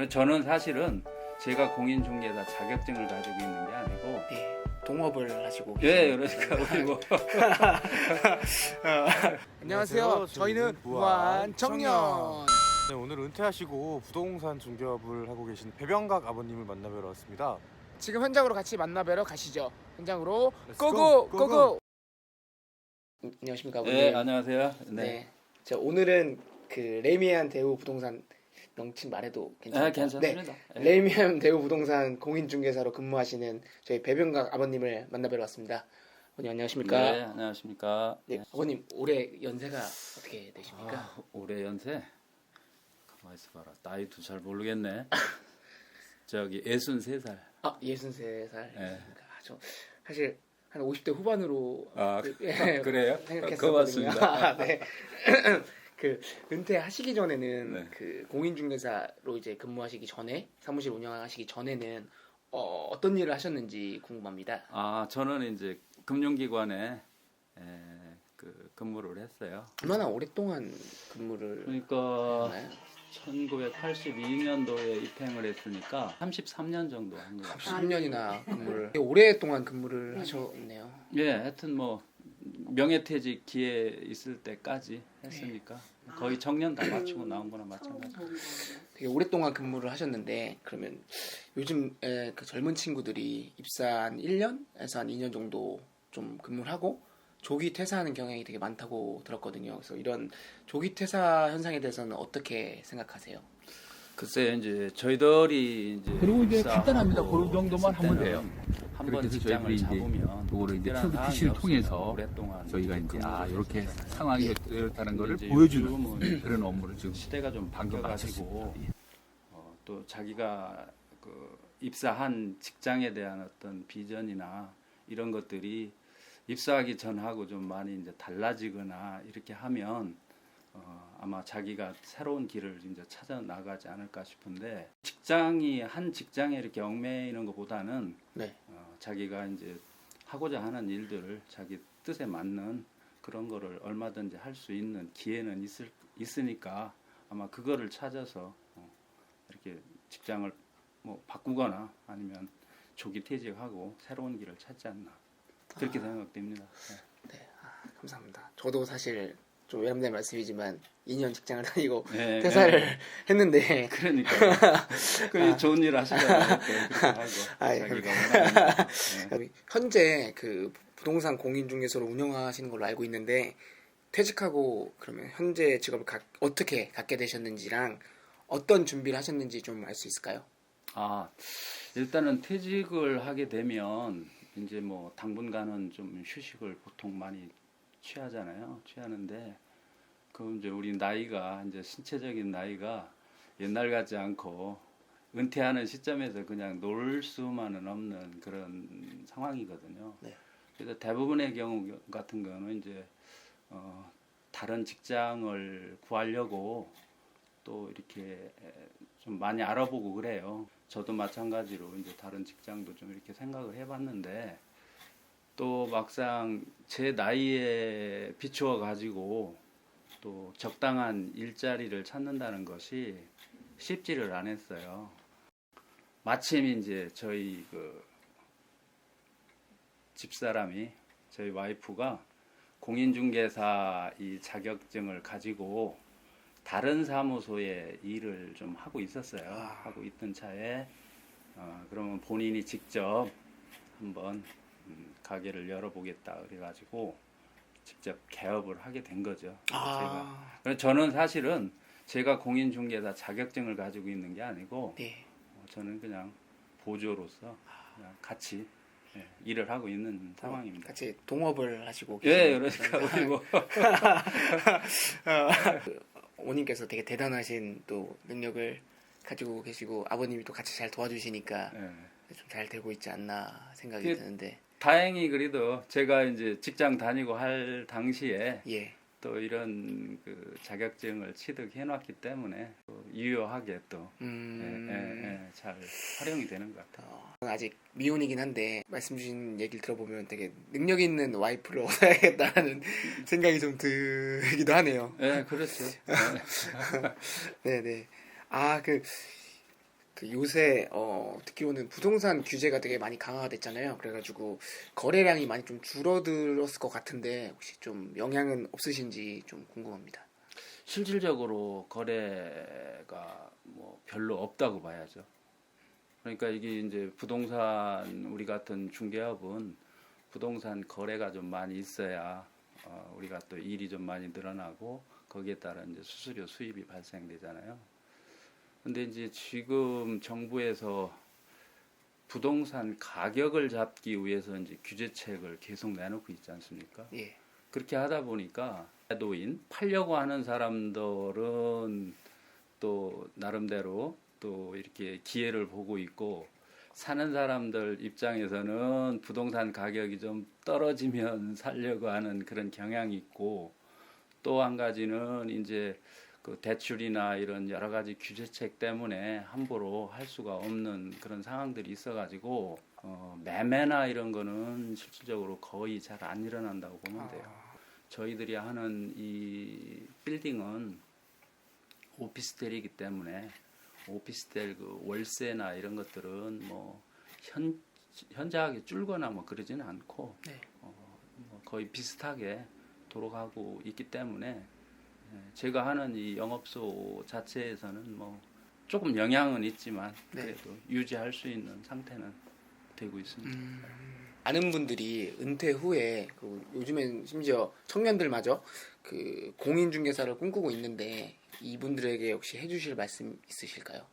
그래서 저는 사실은 제가 공인중개사 자격증을 가지고 있는 게 아니고 네, 동업을 하시고 예, 계십니다. 그러니까 그리고 안녕하세요. 저희는 무한 청년. 네, 오늘 은퇴하시고 부동산 중개업을 하고 계신 배병각 아버님을 만나뵈러 왔습니다. 지금 현장으로 같이 만나뵈러 가시죠. 현장으로 Let's 고고 go, 고고. 안녕하십니까 아버님. 예, 안녕하세요. 네. 네. 자, 오늘은 그 레미안 대우 부동산 명칭 말해도 괜찮을까요? 괜찮습니다. 네. 예. 레미안 대우 부동산 공인중개사로 근무하시는 저희 배병각 아버님을 만나뵈러 왔습니다. 아버님 안녕하십니까? 네, 안녕하십니까. 네. 아버님 올해 연세가 어떻게 되십니까? 올해 연세 가만히 있어봐라. 나이도 잘 모르겠네. 저기 63살. 63살. 예. 저 사실 한 50대 후반으로 예, 그래요? 생각했었거든요. 고맙습니다. 네. 그 은퇴하시기 전에는 네. 그 공인중개사로 이제 근무하시기 전에 사무실 운영하시기 전에는 어떤 일을 하셨는지 궁금합니다. 저는 이제 금융기관에 그 근무를 했어요. 얼마나 오랫동안 근무를 그러니까 했나요? 1982년도에 입행을 했으니까 33년 정도 한 것 같아요. 3년이나 근무를 오랫동안 근무를 하셨네요. 예, 하여튼 뭐 명예퇴직 기회 있을 때까지 했으니까 거의 정년 다 마치고 나온 거나 마찬가지. 되게 오랫동안 근무를 하셨는데 그러면 요즘 그 젊은 친구들이 입사 한 1년에서 한 2년 정도 좀 근무를 하고 조기 퇴사하는 경향이 되게 많다고 들었거든요. 그래서 이런 조기 퇴사 현상에 대해서는 어떻게 생각하세요? 글쎄 이제 저희들이 이제 그리고 이제 입사하고 간단합니다. 그 정도만 하면 있을 돼요. 때는 한번 그렇게 해서 직장을 저희들이 이제 잡으면 그거를 이제 특별한 필드 사항이 PC를 없으면 통해서 오랫동안 저희가 이제 근무를 이렇게 했었어요. 상황이 이렇다는 거를 이제 보여주는 요즘은 그런 업무를 지금 시대가 좀 방금 바뀌어가지고 또 자기가 그 입사한 직장에 대한 어떤 비전이나 이런 것들이 입사하기 전하고 좀 많이 이제 달라지거나 이렇게 하면 아마 자기가 새로운 길을 이제 찾아 나가지 않을까 싶은데 한 직장에 이렇게 얽매이는 것보다는 네. 자기가 이제 하고자 하는 일들을 자기 뜻에 맞는 그런 거를 얼마든지 할 수 있는 기회는 있으니까 아마 그거를 찾아서 이렇게 직장을 뭐 바꾸거나 아니면 조기 퇴직하고 새로운 길을 찾지 않나 그렇게 생각됩니다. 네. 네, 감사합니다. 저도 사실 좀 외람된 말씀이지만 2년 직장을 다니고 네, 퇴사를 네. 했는데 그러니까 그 좋은 일 하시잖아요. 또 그렇게 하고 자기가 원하는 네. 현재 그 부동산 공인중개소를 운영하시는 걸로 알고 있는데 퇴직하고 그러면 현재 직업을 어떻게 갖게 되셨는지랑 어떤 준비를 하셨는지 좀 알 수 있을까요? 일단은 퇴직을 하게 되면 이제 뭐 당분간은 좀 휴식을 보통 많이 취하는데 그 이제 우리 나이가 이제 신체적인 나이가 옛날 같지 않고 은퇴하는 시점에서 그냥 놀 수만은 없는 그런 상황이거든요. 네. 그래서 대부분의 경우 같은 경우는 이제 다른 직장을 구하려고 또 이렇게 좀 많이 알아보고 그래요. 저도 마찬가지로 이제 다른 직장도 좀 이렇게 생각을 해봤는데 또 막상 제 나이에 비추어 가지고 또 적당한 일자리를 찾는다는 것이 쉽지를 않았어요. 마침 이제 저희 그 집사람이 저희 와이프가 공인중개사 이 자격증을 가지고 다른 사무소에 일을 좀 하고 있었어요. 하고 있던 차에 그러면 본인이 직접 한번 가게를 열어보겠다 그래가지고 직접 개업을 하게 된 거죠. 제가. 저는 사실은 제가 공인중개사 자격증을 가지고 있는 게 아니고 네. 저는 그냥 보조로서 그냥 같이 일을 하고 있는 상황입니다. 같이 동업을 하시고 예, 계시는 그러니까 그리고 어머님께서 되게 대단하신 또 능력을 가지고 계시고 아버님이 또 같이 잘 도와주시니까 좀 잘 되고 있지 않나 생각이 드는데 다행히 그래도 제가 이제 직장 다니고 할 당시에 예. 또 이런 그 자격증을 취득해 놨기 때문에 또 유효하게 또 잘 활용이 되는 것 같아요. 아직 미혼이긴 한데 말씀 주신 얘기를 들어보면 되게 능력 있는 와이프를 얻어야겠다는 생각이 좀 들기도 하네요. 네, 그렇죠. 네네. 그 요새 듣기로는 부동산 규제가 되게 많이 강화가 됐잖아요. 그래가지고 거래량이 많이 좀 줄어들었을 것 같은데 혹시 좀 영향은 없으신지 좀 궁금합니다. 실질적으로 거래가 뭐 별로 없다고 봐야죠. 그러니까 이게 이제 부동산 우리 같은 중개업은 부동산 거래가 좀 많이 있어야 우리가 또 일이 좀 많이 늘어나고 거기에 따라 이제 수수료 수입이 발생되잖아요. 근데 이제 지금 정부에서 부동산 가격을 잡기 위해서 이제 규제책을 계속 내놓고 있지 않습니까? 예. 그렇게 하다 보니까 노인 팔려고 하는 사람들은 또 나름대로 또 이렇게 기회를 보고 있고 사는 사람들 입장에서는 부동산 가격이 좀 떨어지면 살려고 하는 그런 경향이 있고 또 한 가지는 이제 그 대출이나 이런 여러 가지 규제책 때문에 함부로 할 수가 없는 그런 상황들이 있어가지고 매매나 이런 거는 실질적으로 거의 잘 안 일어난다고 보면 돼요. 저희들이 하는 이 빌딩은 오피스텔이기 때문에 오피스텔 그 월세나 이런 것들은 뭐 현저하게 줄거나 뭐 그러지는 않고 네. 뭐 거의 비슷하게 돌아가고 있기 때문에 제가 하는 이 영업소 자체에서는 뭐 조금 영향은 있지만 네. 그래도 유지할 수 있는 상태는 되고 있습니다. 많은 분들이 은퇴 후에 요즘엔 심지어 청년들마저 그 공인중개사를 꿈꾸고 있는데 이분들에게 혹시 해주실 말씀 있으실까요?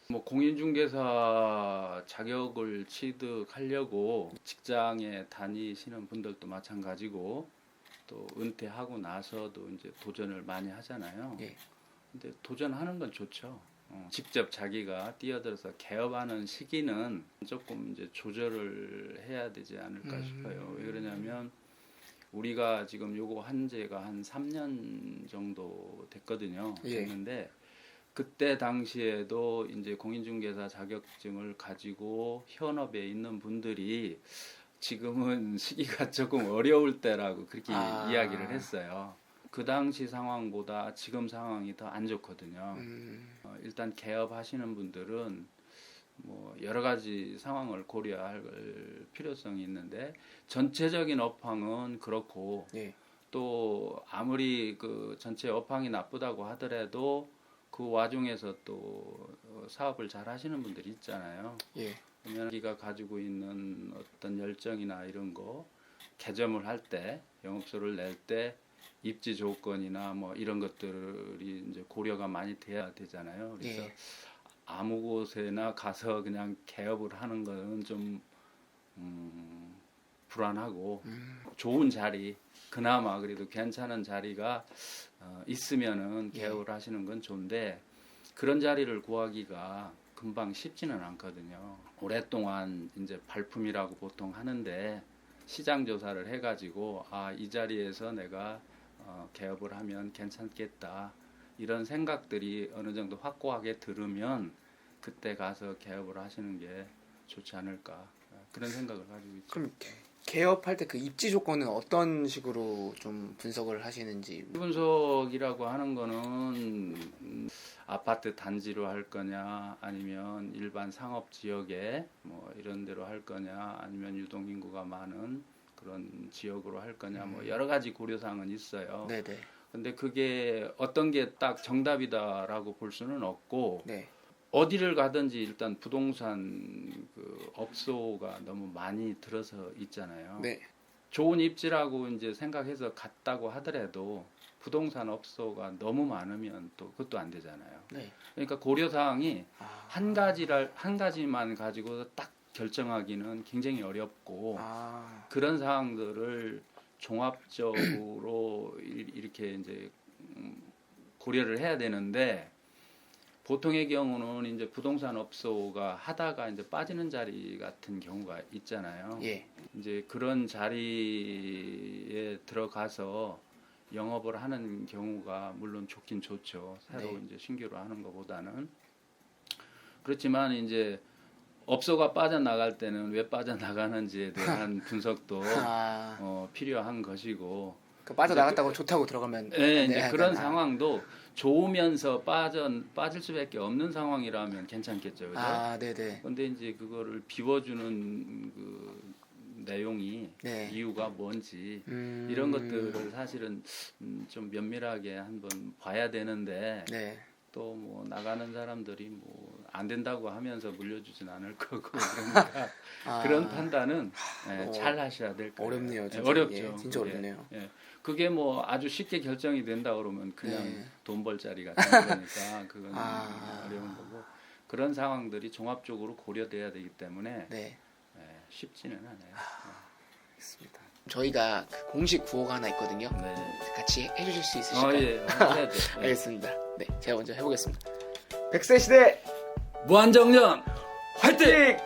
뭐 공인중개사 자격을 취득하려고 직장에 다니시는 분들도 마찬가지고 또 은퇴하고 나서도 이제 도전을 많이 하잖아요. 예. 근데 도전하는 건 좋죠. 직접 자기가 뛰어들어서 개업하는 시기는 조금 이제 조절을 해야 되지 않을까 싶어요. 왜 그러냐면 우리가 지금 요거 한 지가 한 3년 정도 됐거든요. 예. 됐는데 그때 당시에도 이제 공인중개사 자격증을 가지고 현업에 있는 분들이 지금은 시기가 조금 어려울 때라고 그렇게 이야기를 했어요. 그 당시 상황보다 지금 상황이 더 안 좋거든요. 일단 개업하시는 분들은 뭐 여러 가지 상황을 고려할 필요성이 있는데 전체적인 업황은 그렇고 예. 또 아무리 그 전체 업황이 나쁘다고 하더라도 그 와중에서 또 사업을 잘 하시는 분들이 있잖아요. 예. 그러면 자기가 가지고 있는 어떤 열정이나 이런 거 개점을 할 때 영업소를 낼 때 입지 조건이나 뭐 이런 것들이 이제 고려가 많이 돼야 되잖아요. 그래서 예. 아무 곳에나 가서 그냥 개업을 하는 거는 좀 불안하고 좋은 자리 그나마 그래도 괜찮은 자리가 있으면은 개업을 하시는 건 좋은데 그런 자리를 구하기가 금방 쉽지는 않거든요. 오랫동안 이제 발품이라고 보통 하는데 시장 조사를 해가지고 이 자리에서 내가 개업을 하면 괜찮겠다 이런 생각들이 어느 정도 확고하게 들으면 그때 가서 개업을 하시는 게 좋지 않을까 그런 생각을 가지고 있죠. 그럼 개업할 때 그 입지 조건은 어떤 식으로 좀 분석을 하시는지? 분석이라고 하는 거는 아파트 단지로 할 거냐 아니면 일반 상업 지역에 뭐 이런 데로 할 거냐 아니면 유동 인구가 많은 그런 지역으로 할 거냐 뭐 여러 가지 고려 사항은 있어요. 네네. 근데 그게 어떤 게 딱 정답이다라고 볼 수는 없고 네. 어디를 가든지 일단 부동산 그 업소가 너무 많이 들어서 있잖아요. 네. 좋은 입지라고 이제 생각해서 갔다고 하더라도 부동산 업소가 너무 많으면 또 그것도 안 되잖아요. 네. 그러니까 고려 사항이 한 가지만 가지고 딱 결정하기는 굉장히 어렵고 그런 사항들을 종합적으로 이렇게 이제 고려를 해야 되는데 보통의 경우는 이제 부동산 업소가 하다가 이제 빠지는 자리 같은 경우가 있잖아요. 예. 이제 그런 자리에 들어가서 영업을 하는 경우가 물론 좋긴 좋죠. 새로 네. 이제 신규로 하는 것보다는 그렇지만 이제 업소가 빠져나갈 때는 왜 빠져나가는지에 대한 분석도 필요한 것이고 그 빠져나갔다고 좋다고 들어가면 네, 이제 약간, 그런 상황도 좋으면서 빠질 수밖에 없는 상황이라면 괜찮겠죠. 그죠? 네네. 근데 이제 그거를 비워주는 그 내용이 네. 이유가 뭔지 이런 것들을 사실은 좀 면밀하게 한번 봐야 되는데 네. 또 뭐 나가는 사람들이 뭐 안 된다고 하면서 물려주진 않을 거고 그러니까 그런 판단은 잘 하셔야 될 거예요. 어렵네요. 진짜. 어렵죠. 예, 진짜 어렵네요. 예. 그게 뭐 아주 쉽게 결정이 된다 그러면 그냥 네. 돈 벌 자리가 되는 거니까 그건 아. 어려운 거고 그런 상황들이 종합적으로 고려돼야 되기 때문에 네. 쉽지는 않아요. 알겠습니다. 저희가 그 공식 구호가 하나 있거든요. 네. 같이 해주실 수 있으실까요? 예, 해야죠. 예. 알겠습니다. 네, 제가 먼저 해보겠습니다. 100세 시대 무한정전 화이팅!